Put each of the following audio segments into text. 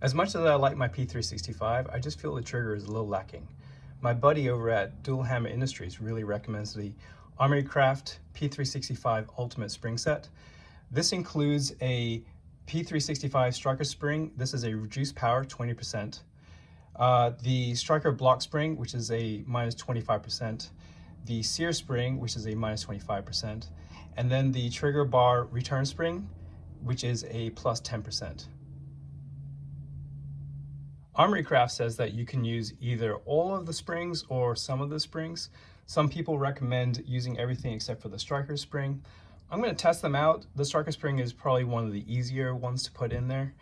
As much as I like my P365, I just feel the trigger is a little lacking. My buddy over at Dual Hammer Industries really recommends the Armory Craft P365 Ultimate Spring Set. This includes a P365 striker spring. This is a reduced power, 20%. The striker block spring, which is a minus 25%. The Sear spring, which is a minus 25%. And then the trigger bar return spring, which is a plus 10%. Armory Craft says that you can use either all of the springs or some of the springs. Some people recommend using everything except for the striker spring. I'm going to test them out. The striker spring is probably one of the easier ones to put in there.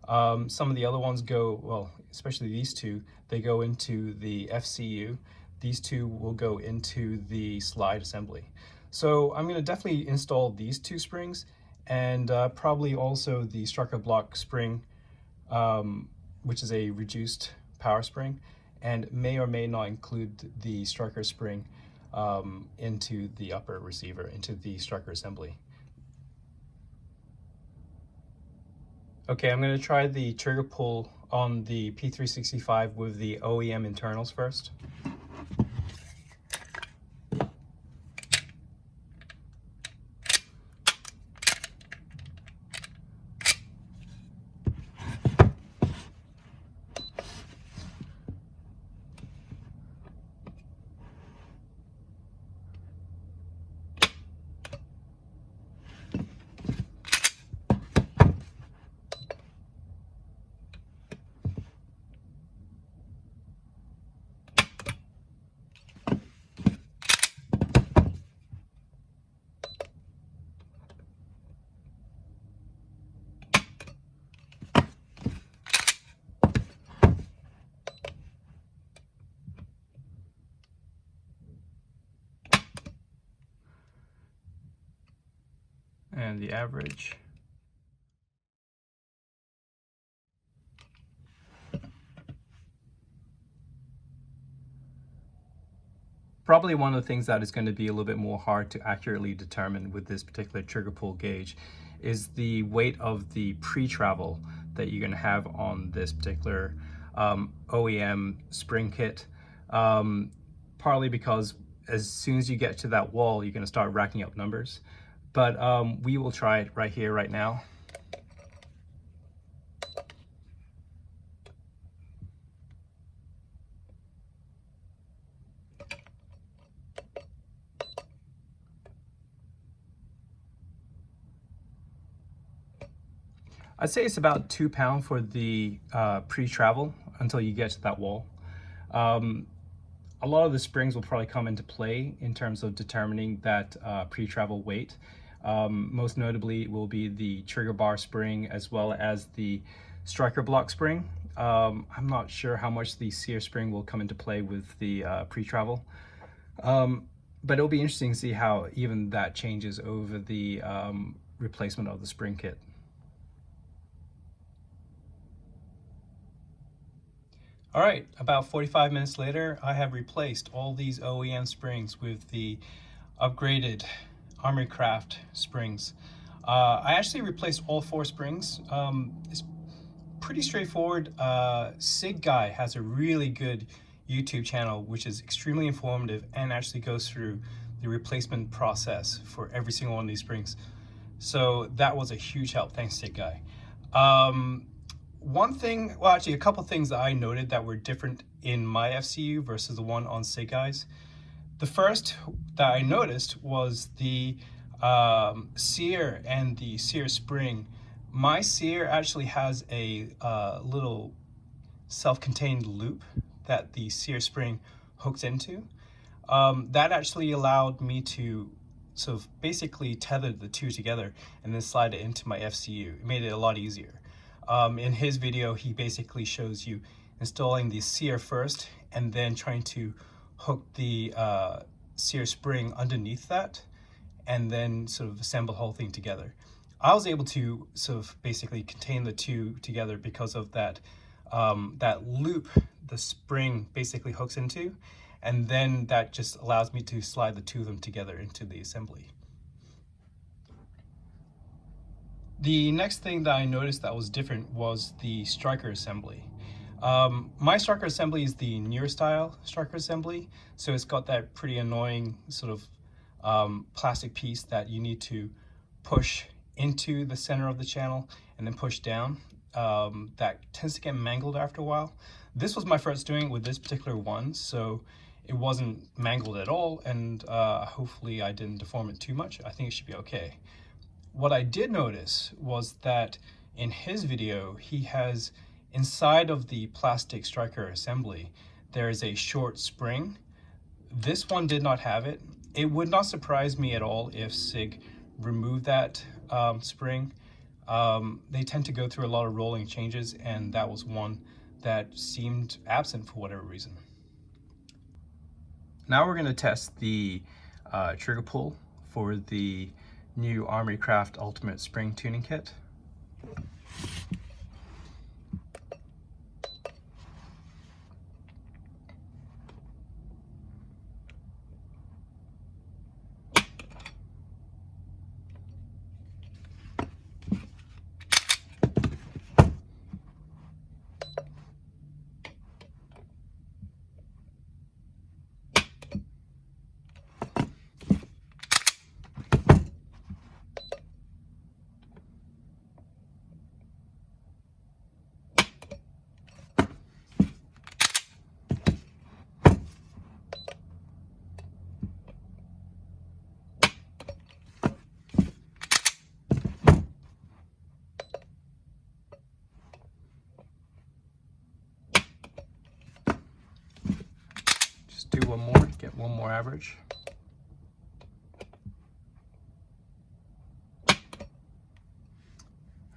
Some of the other ones go, well, especially these two, they go into the FCU. These two will go into the slide assembly. So I'm going to definitely install these two springs and probably also the striker block spring, which is a reduced power spring, and may or may not include the striker spring into the upper receiver, into the striker assembly. Okay, I'm going to try the trigger pull on the P365 with the OEM internals first. And the average. Probably one of the things that is going to be a little bit more hard to accurately determine with this particular trigger pull gauge is the weight of the pre-travel that you're going to have on this particular OEM spring kit. Partly because as soon as you get to that wall, you're going to start racking up numbers. But we will try it right here, right now. I'd say it's about 2 pounds for the pre-travel until you get to that wall. A lot of the springs will probably come into play in terms of determining that pre-travel weight. Most notably it will be the trigger bar spring as well as the striker block spring. I'm not sure how much the Sear spring will come into play with the pre-travel, but it'll be interesting to see how even that changes over the replacement of the spring kit. All right, about 45 minutes later, I have replaced all these OEM springs with the upgraded Armory Craft springs. I actually replaced all 4 springs. It's pretty straightforward. SigGuy has a really good YouTube channel, which is extremely informative and actually goes through the replacement process for every single one of these springs. So that was a huge help. Thanks, SigGuy. One thing, well, actually a couple things that I noted that were different in my FCU versus the one on SigGuy's. The first that I noticed was the Sear and the Sear spring. My Sear actually has a little self-contained loop that the Sear spring hooks into. That actually allowed me to sort of basically tether the two together and then slide it into my FCU. It made it a lot easier. In his video, he basically shows you installing the Sear first and then trying to hook the Sear spring underneath that and then sort of assemble the whole thing together. I was able to sort of basically contain the two together because of that, that loop the spring basically hooks into, and then that just allows me to slide the two of them together into the assembly. The next thing that I noticed that was different was the striker assembly. My striker assembly is the newer style striker assembly, so it's got that pretty annoying sort of plastic piece that you need to push into the center of the channel and then push down. That tends to get mangled after a while. This was my first doing with this particular one, so it wasn't mangled at all, and hopefully I didn't deform it too much. I think it should be okay. What I did notice was that in his video, he has inside of the plastic striker assembly, there is a short spring. This one did not have it. It would not surprise me at all if SIG removed that spring. They tend to go through a lot of rolling changes, and that was one that seemed absent for whatever reason. Now we're going to test the trigger pull for the new Armory Craft Ultimate Spring Tuning Kit. Do one more, get one more average.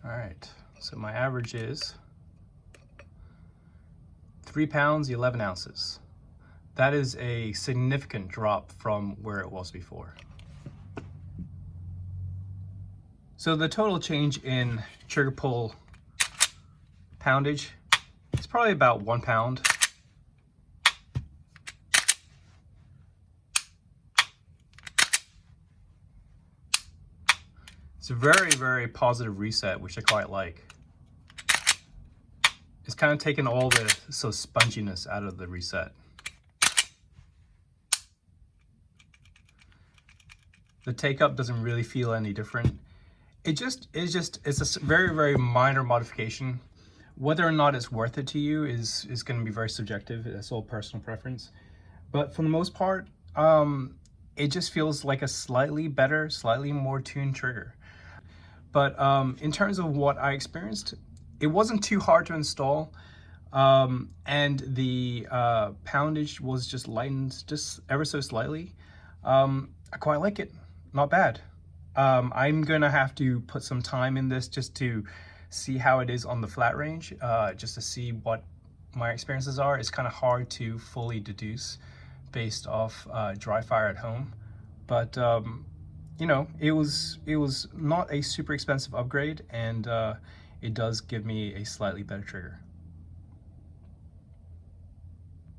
All right, so my average is 3 pounds, 11 ounces. That is a significant drop from where it was before. So the total change in trigger pull poundage is probably about 1 pound. It's a very, very positive reset, which I quite like. It's kind of taken all the sponginess out of the reset. The take up doesn't really feel any different. It's a very, very minor modification. Whether or not it's worth it to you is going to be very subjective. It's all personal preference. But for the most part, it just feels like a slightly better, slightly more tuned trigger. But in terms of what I experienced, it wasn't too hard to install, and the poundage was just lightened just ever so slightly. I quite like it, not bad. I'm gonna have to put some time in this just to see how it is on the flat range, just to see what my experiences are. It's kind of hard to fully deduce based off dry fire at home, but you know, it was not a super expensive upgrade, and it does give me a slightly better trigger.